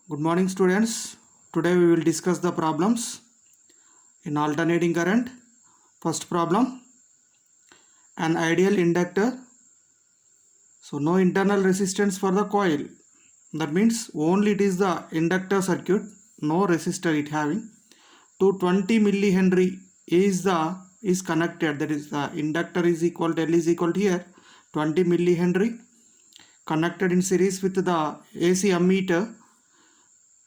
Good morning, students. Today we will discuss the problems in alternating current. First problem, an ideal inductor. So no internal resistance for the coil. That means only it is the inductor circuit, no resistor it having. To 20 millihenry is connected. That is the inductor is equal to L is equal to here 20 millihenry connected in series with the AC ammeter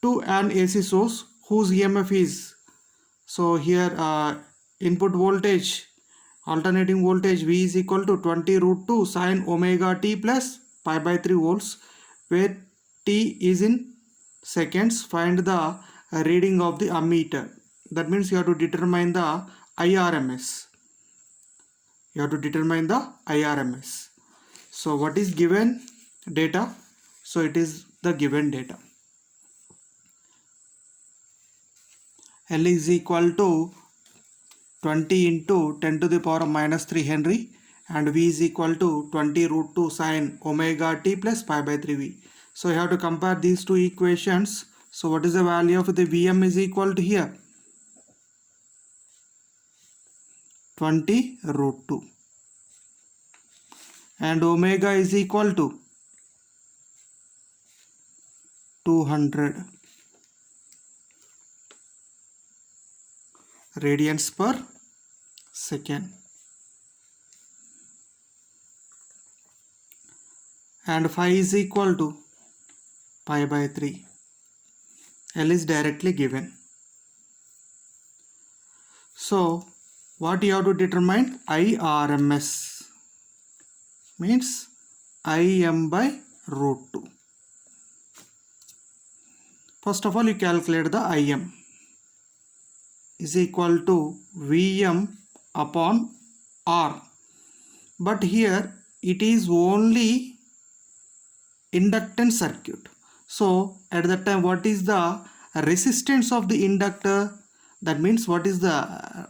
to an AC source whose EMF is, so here input voltage, alternating voltage V is equal to 20 root 2 sine omega t plus pi by 3 volts, where t is in seconds. Find the reading of the ammeter. That means you have to determine the IRMS. You have to determine the IRMS. So what is given data? So it is the given data. L is equal to 20 into 10 to the power of minus 3 Henry and V is equal to 20 root 2 sine omega t plus pi by 3V. So you have to compare these two equations. So what is the value of the Vm is equal to here? 20 root 2. And omega is equal to 200 radians per second. And phi is equal to pi by 3. L is directly given. So what you have to determine? IRMS means Im by root 2. First of all, you calculate the Im is equal to Vm upon R. But here it is only inductance circuit. So at that time, what is the resistance of the inductor? That means what is the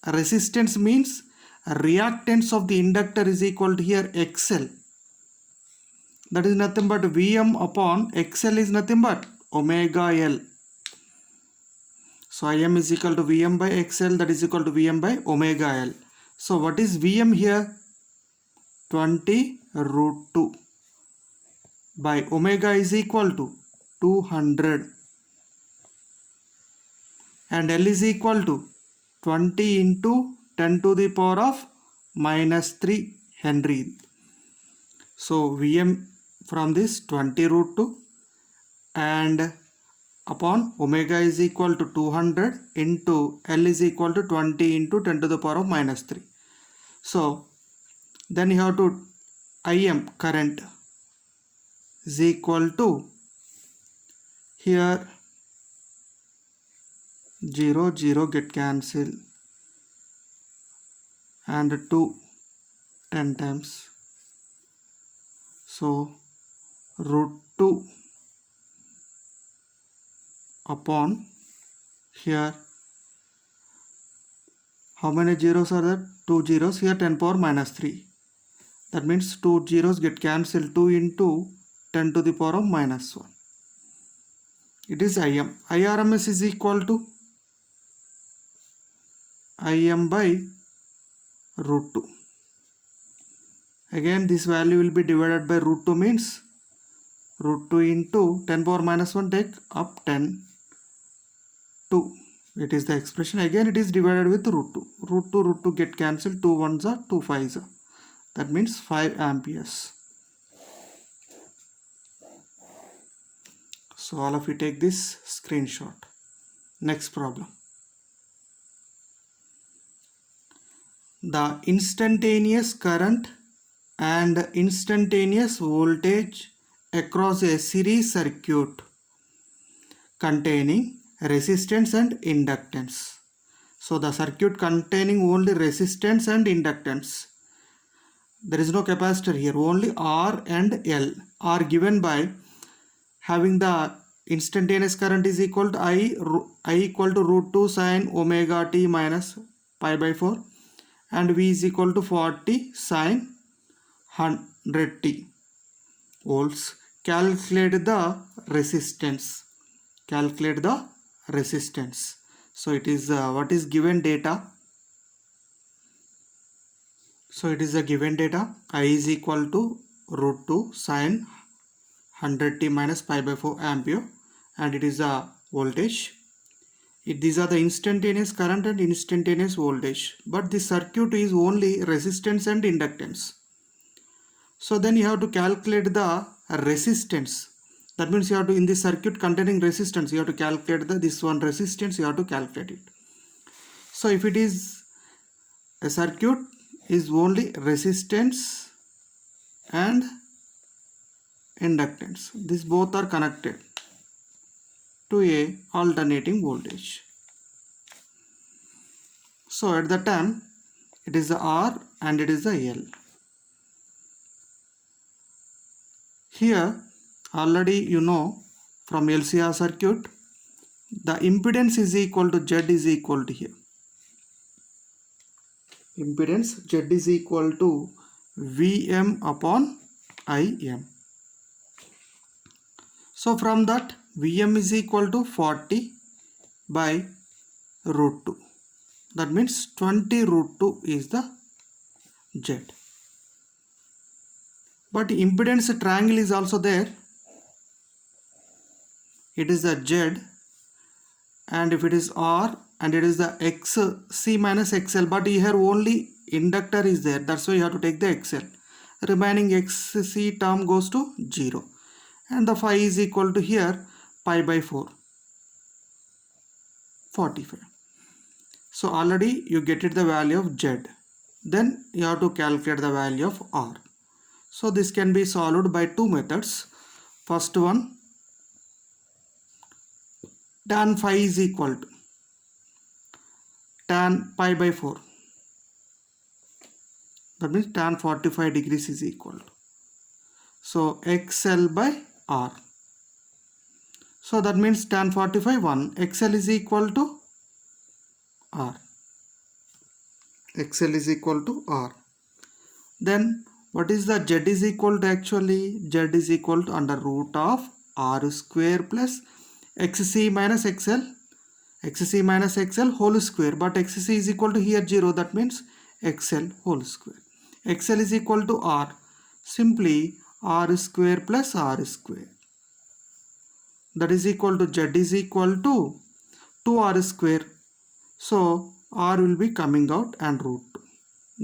resistance means reactance of the inductor is equal to here XL. That is nothing but Vm upon XL is nothing but omega L. So Im is equal to Vm by XL, that is equal to Vm by omega L. So what is Vm here? 20 root 2 by omega is equal to 200 and L is equal to 20 into 10 to the power of minus 3 Henry. So Vm from this 20 root 2 and upon omega is equal to 200 into L is equal to 20 into 10 to the power of minus 3. So then you have to Im current is equal to here 0 0 get cancelled and 2 10 times. So root 2 upon here, how many zeros are there? 2 zeros here, 10 power minus 3. That means 2 zeros get cancelled, 2 into 10 to the power of minus 1. It is Im. IRMS is equal to Im by root 2. Again this value will be divided by root 2 means root 2 into 10 power minus 1 take up 10 2. It is the expression. Again it is divided with root 2. Root 2 get cancelled. 2 ones are 2 5s are. That means 5 amperes. So all of you take this screenshot. Next problem. The instantaneous current and instantaneous voltage across a series circuit containing resistance and inductance. So the circuit containing only resistance and inductance. There is no capacitor here, only R and L are given by having the instantaneous current is equal to I equal to root 2 sine omega t minus pi by 4 and V is equal to 40 sine 100 t volts. Calculate the resistance. calculate the resistance. So it is what is given data. So it is the given data. I is equal to root 2 sine 100t minus pi by 4 ampere, and it is the voltage. These are the instantaneous current and instantaneous voltage, but the circuit is only resistance and inductance. So then you have to calculate the resistance. That means you have to, in the circuit containing resistance, you have to calculate this one resistance, you have to calculate it. So if it is a circuit is only resistance and inductance, these both are connected to a alternating voltage. So at the time it is the R and it is the L. Here already you know from LCR circuit, the impedance is equal to Z is equal to here. Impedance Z is equal to Vm upon Im. So from that Vm is equal to 40 by root 2. That means 20 root 2 is the Z. But impedance triangle is also there. It is the Z, and if it is R and it is the XC minus XL, but here only inductor is there, that's why you have to take the XL. Remaining XC term goes to 0, and the phi is equal to here pi by 4, 45. So already you get it the value of Z. Then you have to calculate the value of R. So this can be solved by two methods. First one, tan phi is equal to tan pi by 4. That means tan 45 degrees is equal to, so XL by R. So that means tan 45 1, XL is equal to R. XL is equal to R. Then what is the Z is equal to? Actually Z is equal to under root of R square plus XC minus XL, XC minus XL whole square, but XC is equal to here 0, that means XL whole square. XL is equal to R, simply R square plus R square, that is equal to Z is equal to 2R square. So R will be coming out and root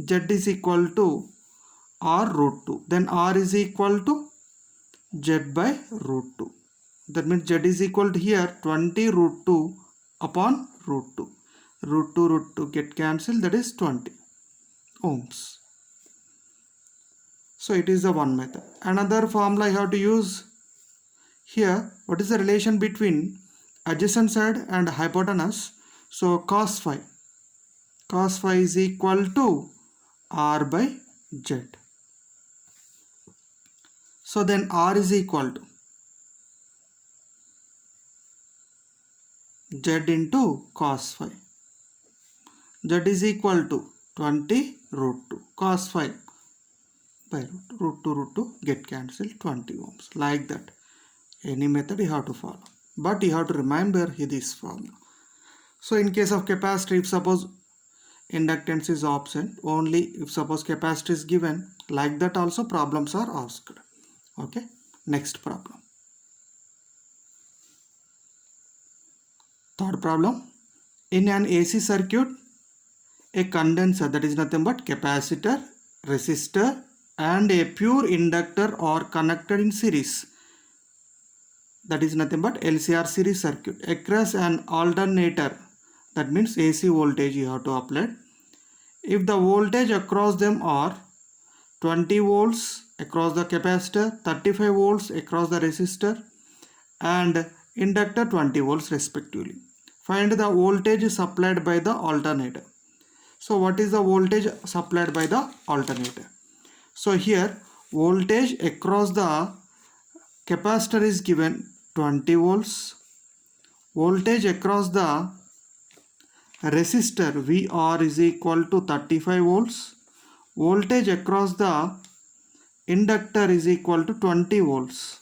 2. Z is equal to R root 2. Then R is equal to Z by root 2. That means Z is equal to here 20 root 2 upon root 2. Root 2 get cancelled, that is 20 ohms. So it is the one method. Another formula I have to use here. What is the relation between adjacent side and hypotenuse? So cos phi. Cos phi is equal to R by Z. So then R is equal to Z into cos phi. Z is equal to 20 root 2. Cos phi by root 2 get cancelled, 20 ohms. Like that. Any method you have to follow. But you have to remember this formula. So in case of capacitor, if suppose inductance is absent, only if suppose capacitor is given, like that also problems are asked. Okay, next problem. Third problem. In an AC circuit, a condenser, that is nothing but capacitor, resistor and a pure inductor are connected in series. That is nothing but LCR series circuit. Across an alternator, that means AC voltage you have to apply. If the voltage across them are 20 volts across the capacitor, 35 volts across the resistor and inductor 20 volts respectively. Find the voltage supplied by the alternator. So what is the voltage supplied by the alternator? So here voltage across the capacitor is given 20 volts. Voltage across the resistor VR is equal to 35 volts. Voltage across the inductor is equal to 20 volts.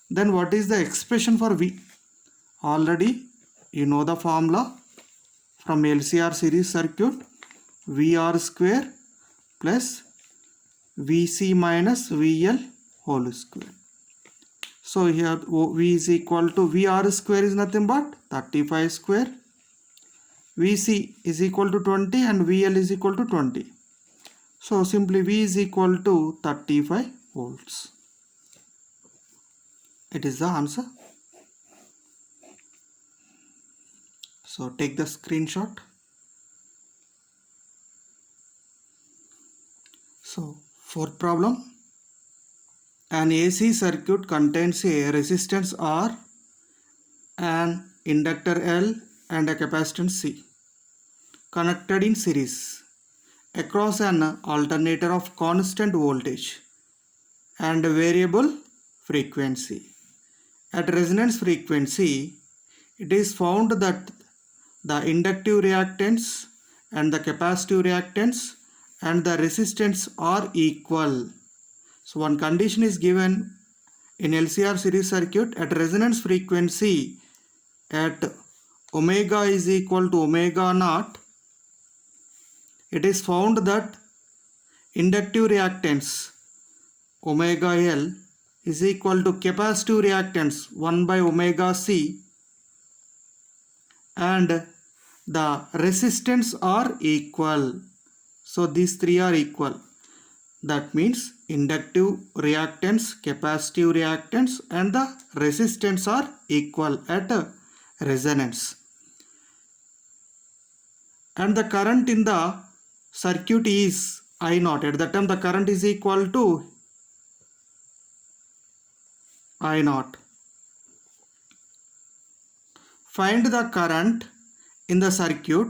Then what is the expression for V? already you know the formula from LCR series circuit, VR square plus VC minus VL whole square. So here V is equal to VR square is nothing but 35 square, VC is equal to 20 and VL is equal to 20. So simply V is equal to 35 volts. It is the answer. So take the screenshot. So fourth problem. An AC circuit contains a resistance R, an inductor L and a capacitance C connected in series across an alternator of constant voltage and variable frequency. At resonance frequency, it is found that the inductive reactance and the capacitive reactance and the resistance are equal. So one condition is given in LCR series circuit at resonance frequency at omega is equal to omega naught. It is found that inductive reactance omega L is equal to capacitive reactance 1 by omega C and the resistance are equal. So these three are equal. That means inductive reactance, capacitive reactance and the resistance are equal at resonance. And the current in the circuit is I naught. At that time the current is equal to I naught. Find the current in the circuit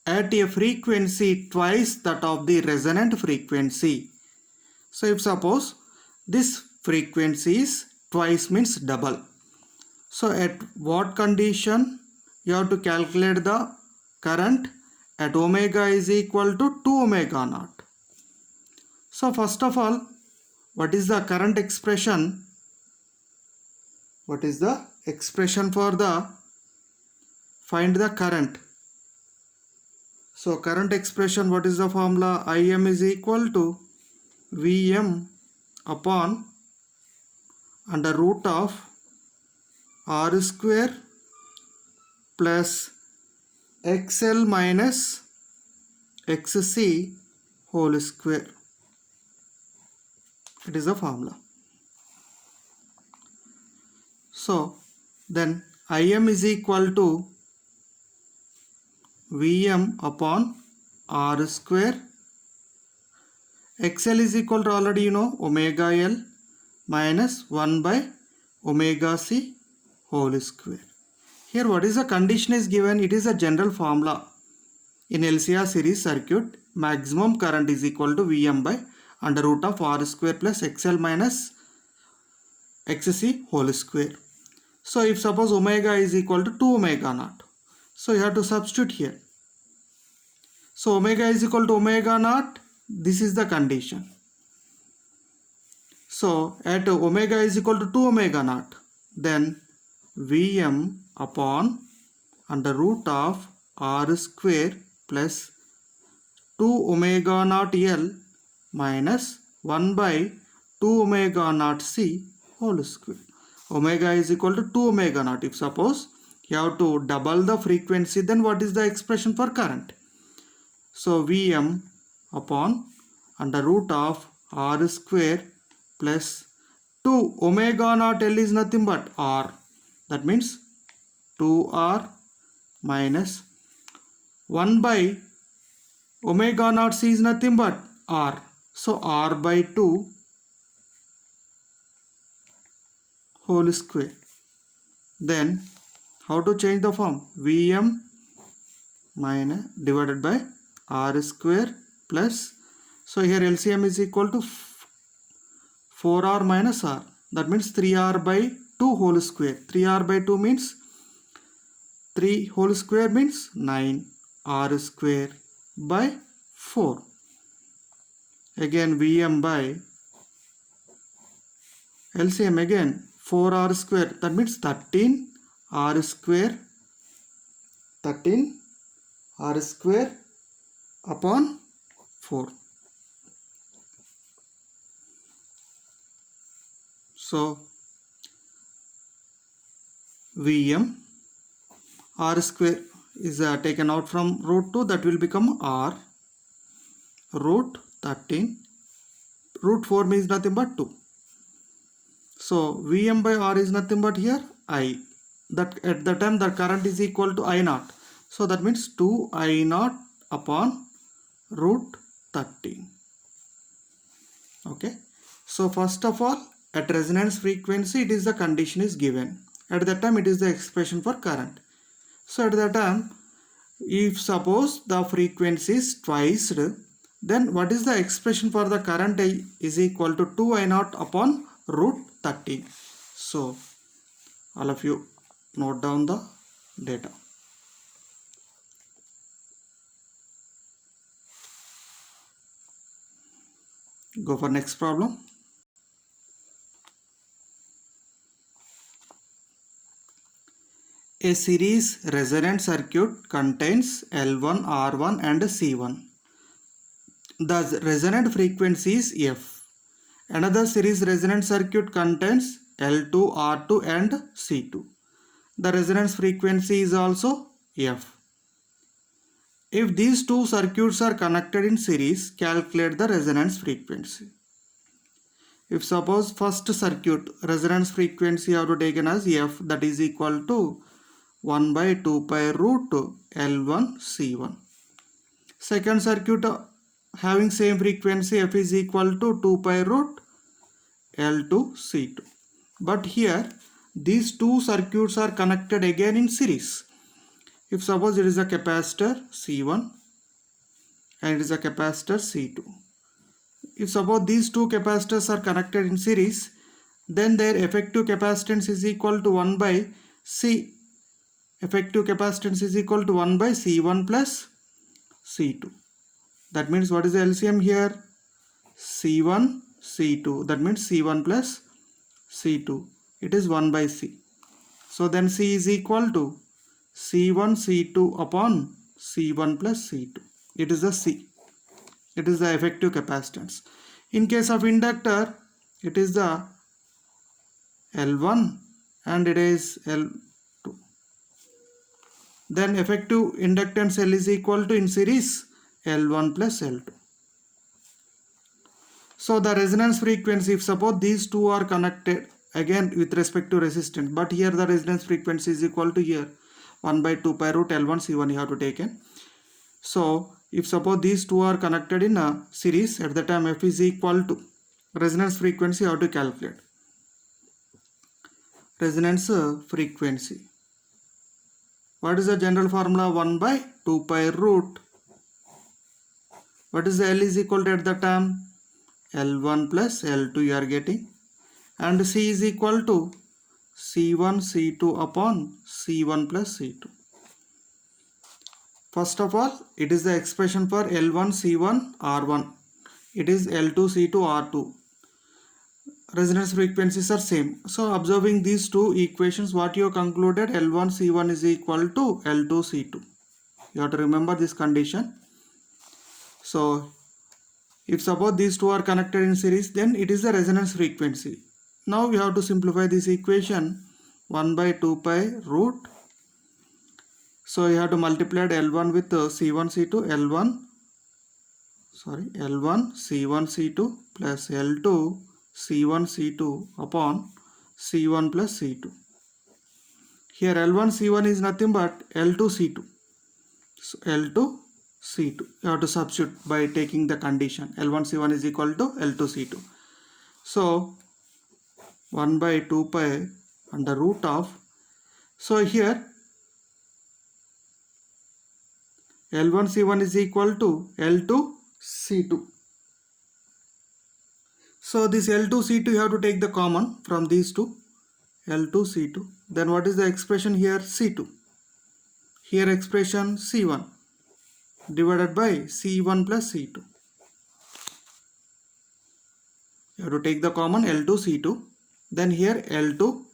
at a frequency twice that of the resonant frequency. So if suppose this frequency is twice means double. So at what condition you have to calculate the current at omega is equal to 2 omega naught. So first of all, what is the current expression? What is the expression for the find the current? So current expression, what is the formula? Im is equal to Vm upon under root of R square plus XL minus XC whole square. It is the formula. So then Im is equal to Vm upon R square. XL is equal to already you know omega L minus 1 by omega C whole square. Here what is the condition is given? It is a general formula. In LCR series circuit, maximum current is equal to Vm by under root of R square plus XL minus XC whole square. So if suppose omega is equal to 2 omega naught, so you have to substitute here. So omega is equal to omega naught. This is the condition. So at omega is equal to 2 omega naught, then Vm upon under root of R square plus 2 omega naught L minus 1 by 2 omega naught C whole square. Omega is equal to 2 omega naught. If suppose you have to double the frequency, then what is the expression for current? So Vm upon under root of R square plus 2 omega naught L is nothing but R. That means 2R minus 1 by omega naught C is nothing but R. So R by 2 whole square. Then how to change the form? Vm minus divided by R square plus, so here LCM is equal to 4R minus R. That means 3R by 2 whole square. 3R by 2 means 3 whole square means 9 R square by 4. Again Vm by LCM again 4R square. That means 13 r square 13 r square upon 4. So Vm r square is taken out from root 2, that will become r root 13. Root 4 means nothing but 2. So Vm by r is nothing but here I. That at the time the current is equal to I naught. So that means 2 I naught upon root 13. Okay. So first of all, at resonance frequency, it is the condition is given. At that time, it is the expression for current. So at that time, if suppose the frequency is twice, then what is the expression for the current is equal to 2 I naught upon root 13. So all of you note down the data. Go for next problem. A series resonant circuit contains L1, R1 and C1. The resonant frequency is F. Another series resonant circuit contains L2, R2 and C2. The resonance frequency is also F. If these two circuits are connected in series, calculate the resonance frequency. If suppose first circuit resonance frequency you have to taken as F, that is equal to 1 by 2 pi root L1 C1. Second circuit having same frequency, F is equal to 2 pi root L2 C2. But here these two circuits are connected again in series. If suppose it is a capacitor C1 and it is a capacitor C2. If suppose these two capacitors are connected in series, then their effective capacitance is equal to 1 by C. Effective capacitance is equal to 1 by C1 plus C2. That means what is the LCM here? C1, C2. That means C1 plus C2. It is 1 by C. So then C is equal to C1, C2 upon C1 plus C2. It is the C. It is the effective capacitance. In case of inductor, it is the L1 and it is L2. Then effective inductance L is equal to in series L1 plus L2. So the resonance frequency, if suppose these two are connected again with respect to resistance, but here the resonance frequency is equal to here 1 by 2 pi root L1 C1 you have to take in. So if suppose these two are connected in a series, at the time F is equal to resonance frequency you have to calculate. Resonance frequency. What is the general formula? 1 by 2 pi root. What is the L is equal to at the time? L1 plus L2 you are getting. And C is equal to C1 C2 upon C1 plus C2. First of all, it is the expression for L1 C1 R1. It is L2 C2 R2. Resonance frequencies are same. So observing these two equations, what you have concluded, L1 C1 is equal to L2 C2. You have to remember this condition. So if suppose these two are connected in series, then it is the resonance frequency. Now we have to simplify this equation. 1 by 2 pi root. So you have to multiply L1 with C1 C2 L1 C1 C2 plus L2 C1 C2 upon C1 plus C2. Here L1 C1 is nothing but L2 C2. So L2 C2. You have to substitute by taking the condition. L1 C1 is equal to L2 C2. So 1 by 2 pi under root of. So here L1 C1 is equal to L2 C2. So this L2 C2 you have to take the common from these two. L2 C2. Then what is the expression here? C2. Here expression C1 divided by C1 plus C2. You have to take the common L2 C2. Then here L2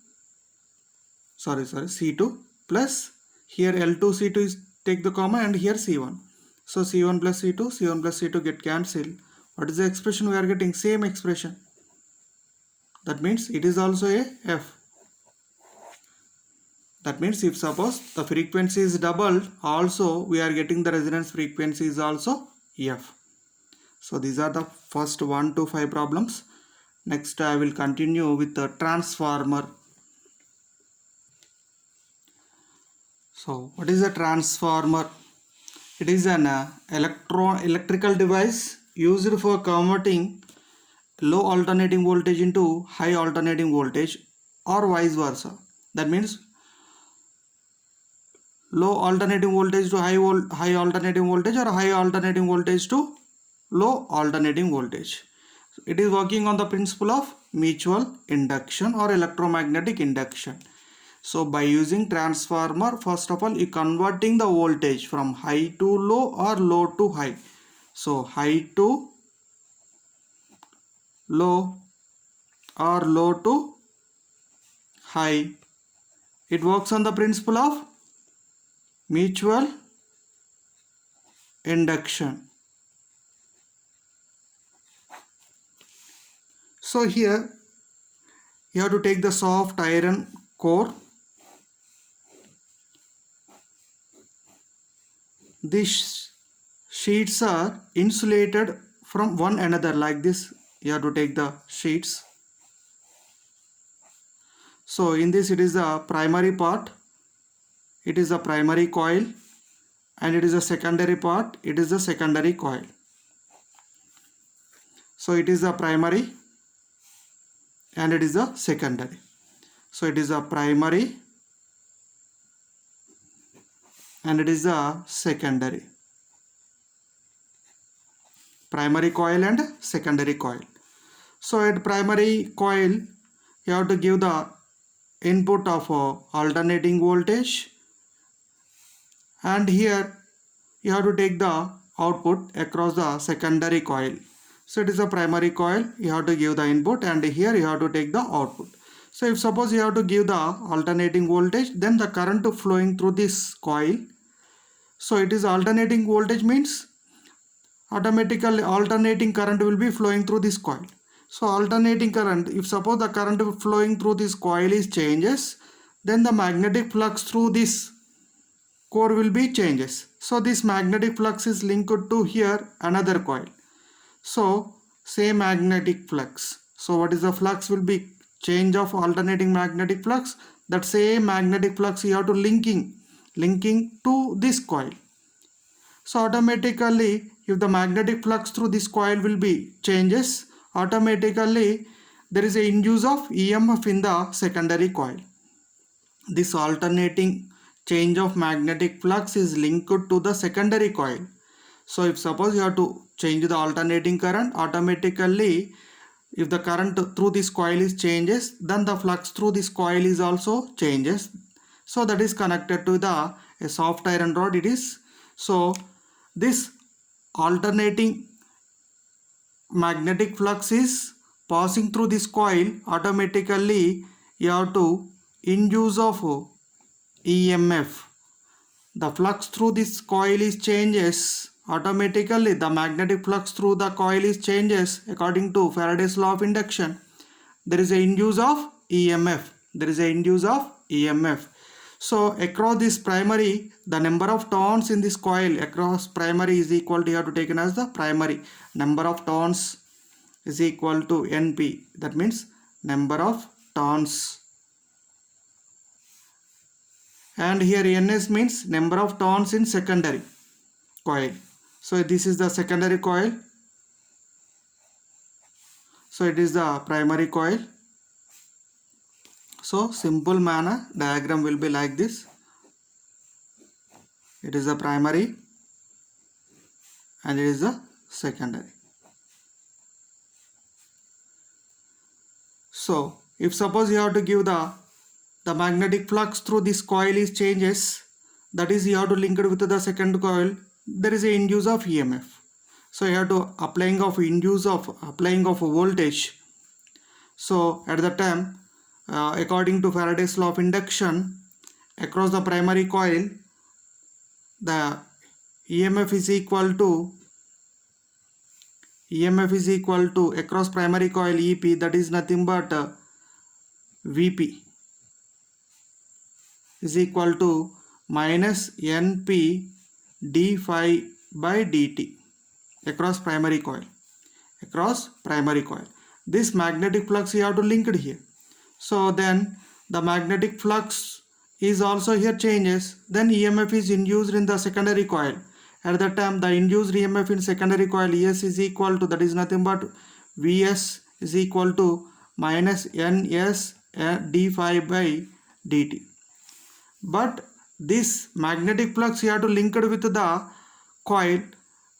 C2 plus here L2 C2 is take the comma and here C1. So C1 plus C2 get cancelled. What is the expression we are getting? Same expression. That means it is also a F. That means if suppose the frequency is doubled, also we are getting the resonance frequency is also F. So these are the first 1 to 5 problems. Next I will continue with the transformer. So what is a transformer? It is an electrical device used for converting low alternating voltage into high alternating voltage or vice versa. That means low alternating voltage to high alternating voltage or high alternating voltage to low alternating voltage. It is working on the principle of mutual induction or electromagnetic induction. So by using transformer, first of all, you converting the voltage from high to low or low to high. So high to low or low to high. It works on the principle of mutual induction. So here you have to take the soft iron core. These sheets are insulated from one another like this. You have to take the sheets. So in this it is the primary part. It is the primary coil, and it is the secondary part. It is the secondary coil. So it is the primary and it is the secondary. So it is the primary and it is the secondary. Primary coil and secondary coil. So at primary coil you have to give the input of alternating voltage, and here you have to take the output across the secondary coil. So it is a primary coil, you have to give the input, and here you have to take the output. So if suppose you have to give the alternating voltage, then the current flowing through this coil. So it is alternating voltage means automatically alternating current will be flowing through this coil. So alternating current, if suppose the current flowing through this coil is changes, then the magnetic flux through this core will be changes. So this magnetic flux is linked to here another coil. So same magnetic flux. So what is the flux will be change of alternating magnetic flux. That same magnetic flux you have to linking to this coil. So automatically if the magnetic flux through this coil will be changes, automatically there is a induce of EMF in the secondary coil. This alternating change of magnetic flux is linked to the secondary coil. So if suppose you have to change the alternating current, automatically if the current through this coil is changes, then the flux through this coil is also changes. So that is connected to a soft iron rod it is. So this alternating magnetic flux is passing through this coil, automatically you have to induce of EMF. The flux through this coil is changes, automatically the magnetic flux through the coil is changes according to Faraday's law of induction. There is a induce of EMF. So across this primary, the number of turns in this coil across primary is equal to, you have to take it as the primary number of turns is equal to NP. That means number of turns. And here NS means number of turns in secondary coil. So this is the secondary coil. So it is the primary coil. So simple manner diagram will be like this. It is the primary and it is the secondary. So if suppose you have to give the magnetic flux through this coil is changes, that is you have to link it with the second coil, there is a induce of EMF. So you have to applying of voltage. So at the time according to Faraday's law of induction, across the primary coil, the EMF is equal to across primary coil EP, that is nothing but Vp is equal to minus Np d phi by dt across primary coil. This magnetic flux you have to link it here. So then the magnetic flux is also here changes. Then EMF is induced in the secondary coil. At that time the induced EMF in secondary coil ES is equal to, that is nothing but Vs is equal to minus Ns d phi by dt. But this magnetic flux you have to link it with the coil.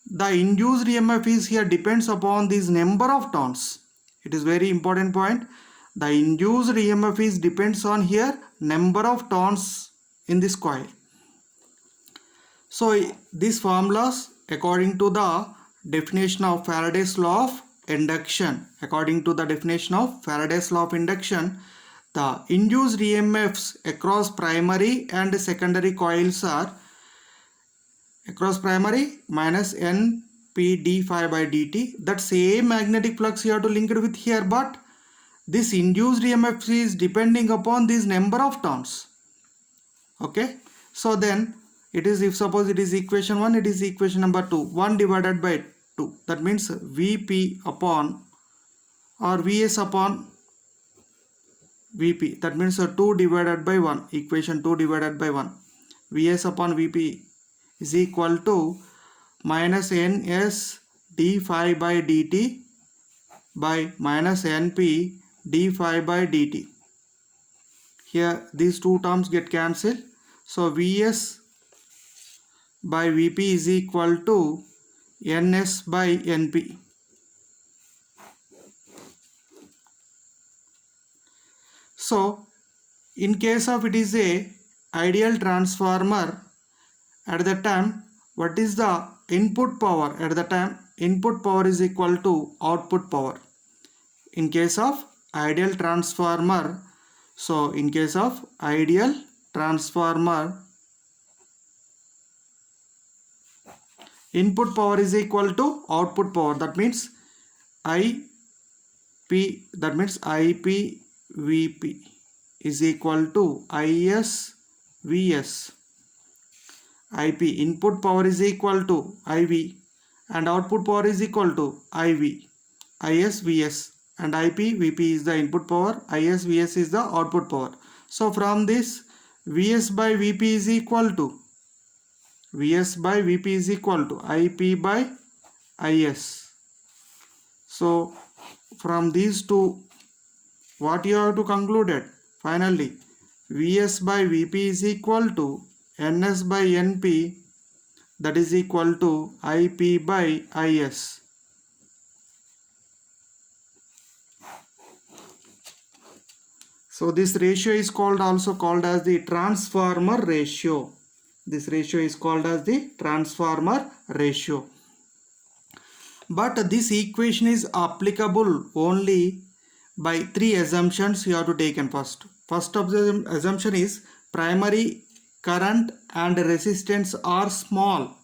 The induced EMF is here depends upon this number of turns. It is very important point. The induced EMF is depends on here number of turns in this coil. So these formulas according to the definition of Faraday's law of induction. The induced EMFs across primary and secondary coils are across primary minus Np d phi by dt. That same magnetic flux you have to link it with here, but this induced EMF is depending upon this number of turns. Okay, so then it is, if suppose it is equation 1, it is equation number 2, 1 divided by 2, that means Vp upon or Vs upon Vp, that means 2 divided by 1, equation 2 divided by 1, Vs upon Vp is equal to minus Ns d phi by dt by minus Np d phi by dt. Here these two terms get cancelled. So Vs by Vp is equal to Ns by Np. So in case of it is a ideal transformer, at that time what is the input power? At the time input power is equal to output power. In case of ideal transformer, so in case of ideal transformer, input power is equal to output power, that means IP, that means IP Vp is equal to Is Vs. IP input power is equal to IV and output power is equal to IV, Is Vs, and IP Vp is the input power, Is Vs is the output power. So from this Vs by Vp is equal to IP by Is. So from these two, what you have to conclude it? Finally, Vs by Vp is equal to Ns by Np, that is equal to IP by Is. So this ratio is also called as the transformer ratio. This ratio is called as the transformer ratio. But this equation is applicable only by 3 assumptions you have to take in first. First assumption is primary current and resistance are small.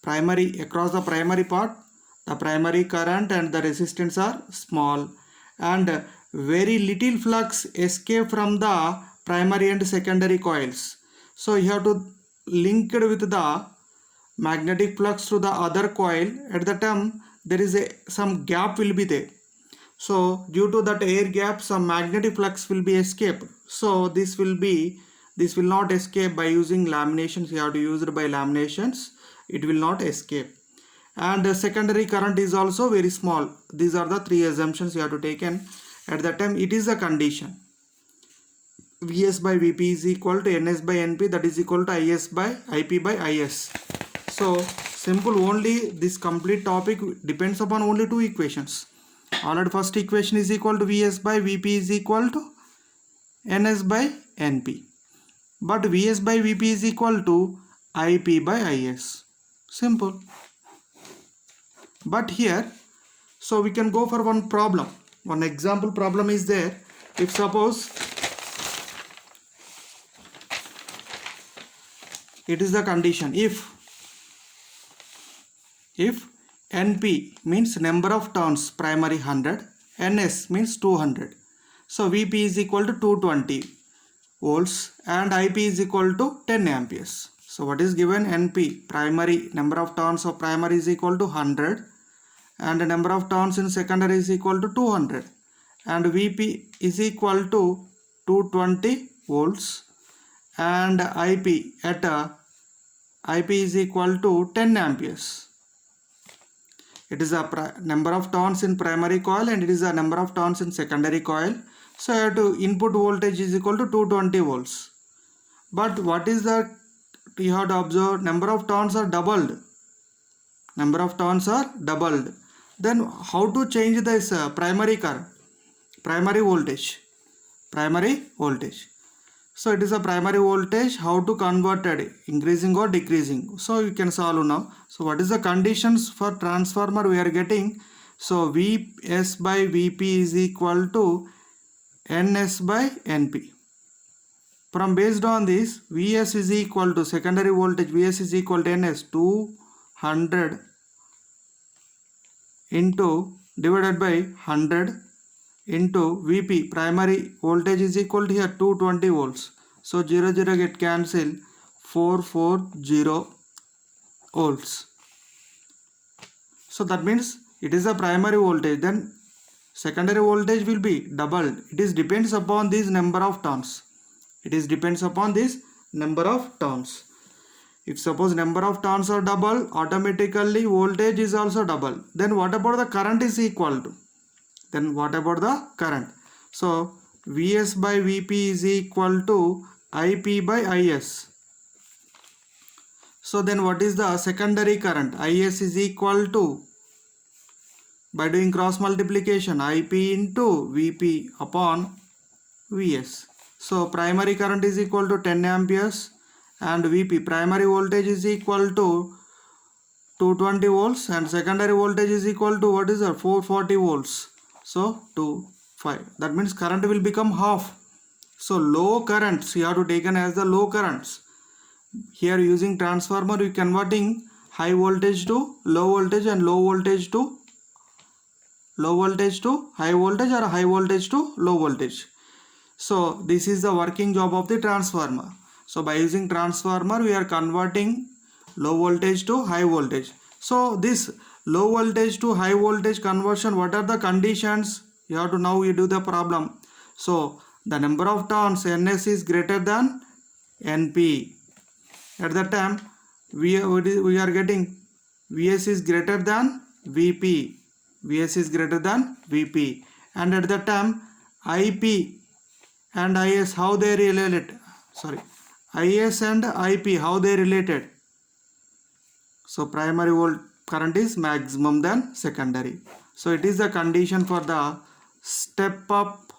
Primary, across the primary part, the primary current and the resistance are small, and very little flux escape from the primary and secondary coils. So you have to link it with the magnetic flux to the other coil. At the time there is some gap will be there. So due to that air gap, some magnetic flux will be escaped. So this will not escape by using laminations. You have to use it by laminations. It will not escape. And the secondary current is also very small. These are the 3 assumptions you have to take in. At that time it is a condition. Vs by Vp is equal to Ns by Np, that is equal to Is by Ip by Is. So simple, only this complete topic depends upon only 2 equations. Already first equation is equal to Vs by Vp is equal to Ns by Np. But Vs by Vp is equal to Ip by Is. Simple. But here, so we can go for one problem. One example problem is there. if suppose it is the condition, if NP means number of turns primary 100, NS means 200. So VP is equal to 220 volts and IP is equal to 10 amperes. So what is given? NP, primary, number of turns of primary is equal to 100 and the number of turns in secondary is equal to 200 and VP is equal to 220 volts and IP is equal to 10 amperes. It is a number of turns in primary coil and it is a number of turns in secondary coil. So you have to input voltage is equal to 220 volts. But what is the, you have to observe, number of turns are doubled. Number of turns are doubled. Then how to change this primary current? Primary voltage. So it is a primary voltage, how to convert it, increasing or decreasing. So you can solve now. So what is the conditions for transformer we are getting? So Vs by Vp is equal to Ns by Np. From based on this, Vs is equal to secondary voltage, Vs is equal to Ns, 200 into divided by 100 into Vp, primary voltage is equal to here 220 volts. So 0 get cancelled, 440 volts. So that means it is a primary voltage, then secondary voltage will be doubled. It is depends upon this number of turns. If suppose number of turns are double, automatically voltage is also double. Then what about the current is equal to? So Vs by Vp is equal to Ip by Is. So then what is the secondary current? Is is equal to, by doing cross multiplication, Ip into Vp upon Vs. So primary current is equal to 10 amperes and Vp, primary voltage is equal to 220 volts and secondary voltage is equal to, what is that, 440 volts. So 5. That means current will become half. So low currents you have to taken as the low currents. Here using transformer you converting high voltage to low voltage and low voltage to high voltage or high voltage to low voltage. So this is the working job of the transformer. So by using transformer we are converting low voltage to high voltage. So this low voltage to high voltage conversion, what are the conditions? You have to now you do the problem. So the number of turns Ns is greater than Np. At that time we are getting Vs is greater than Vp. And at that time Ip and Is, how they related? Is and Ip, how they related? So primary volt current is maximum than secondary. So it is the condition for the step up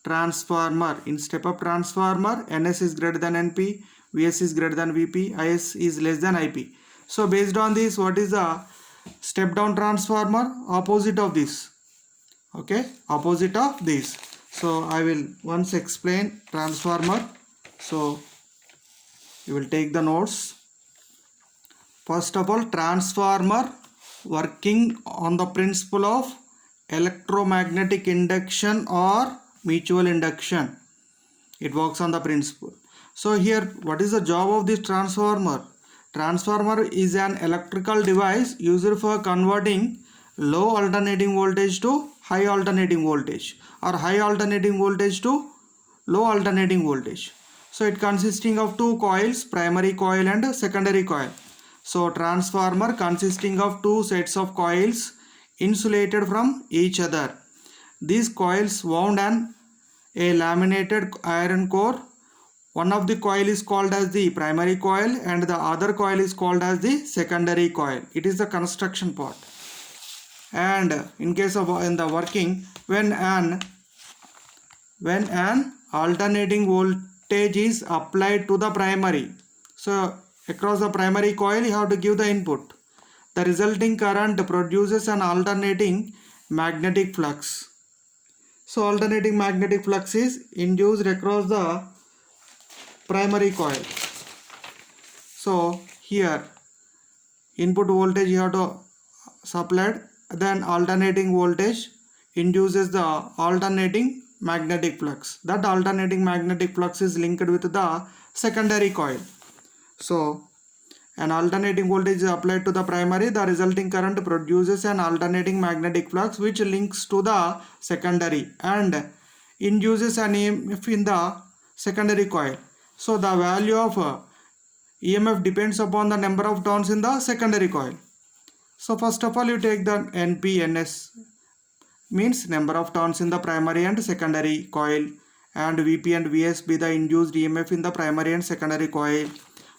transformer. In step up transformer, Ns is greater than Np, Vs is greater than Vp, Is is less than Ip. So based on this, what is the step down transformer? Opposite of this. Okay, opposite of this. So I will once explain transformer. So you will take the notes. First of all, transformer working on the principle of electromagnetic induction or mutual induction. It works on the principle. So here, what is the job of this transformer? Transformer is an electrical device used for converting low alternating voltage to high alternating voltage or high alternating voltage to low alternating voltage. So it consisting of two coils, primary coil and secondary coil. So transformer consisting of two sets of coils insulated from each other. These coils wound on a laminated iron core. One of the coil is called as the primary coil and the other coil is called as the secondary coil. It is the construction part. And in case of in the working, when an alternating voltage is applied to the primary, so across the primary coil you have to give the input. The resulting current produces an alternating magnetic flux. So alternating magnetic flux is induced across the primary coil. So here input voltage you have to supplied, then alternating voltage induces the alternating magnetic flux. That alternating magnetic flux is linked with the secondary coil. So an alternating voltage is applied to the primary, the resulting current produces an alternating magnetic flux which links to the secondary and induces an EMF in the secondary coil. So the value of EMF depends upon the number of turns in the secondary coil. So first of all you take the NP/NS, means number of turns in the primary and secondary coil, and VP and VS be the induced EMF in the primary and secondary coil.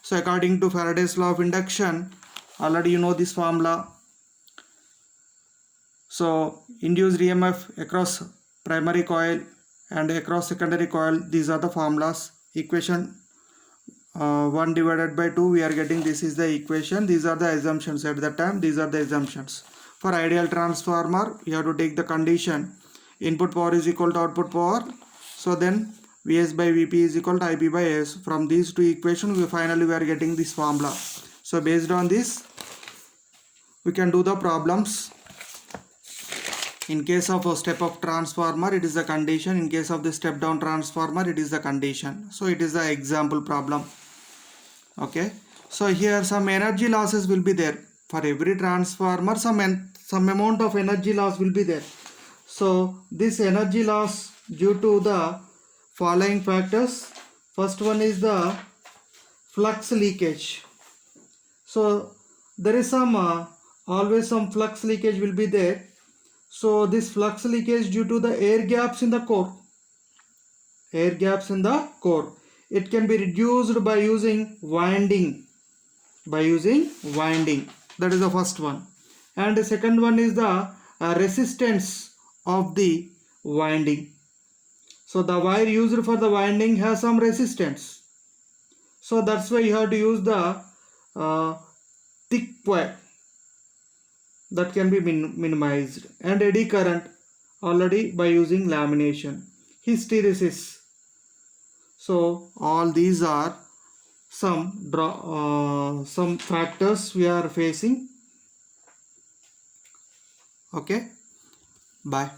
So according to Faraday's law of induction, already you know this formula. So induced EMF across primary coil and across secondary coil, these are the formulas. Equation 1 divided by 2 we are getting, this is the equation. These are the assumptions at the time, these are the assumptions. For ideal transformer you have to take the condition input power is equal to output power. So then Vs by Vp is equal to Ip by S. From these two equations we are getting this formula. So based on this we can do the problems. In case of a step up transformer it is the condition, in case of the step down transformer it is the condition. So it is the example problem. Okay, so here some energy losses will be there. For every transformer some amount of energy loss will be there. So this energy loss due to the following factors. First one is the flux leakage. So there is some always some flux leakage will be there. So this flux leakage due to the air gaps in the core. Air gaps in the core. It can be reduced by using winding. That is the first one. And the second one is the resistance of the winding. So the wire used for the winding has some resistance. So that's why you have to use the thick wire. That can be minimized. And eddy current already by using lamination. Hysteresis. So all these are some factors we are facing. Okay, bye.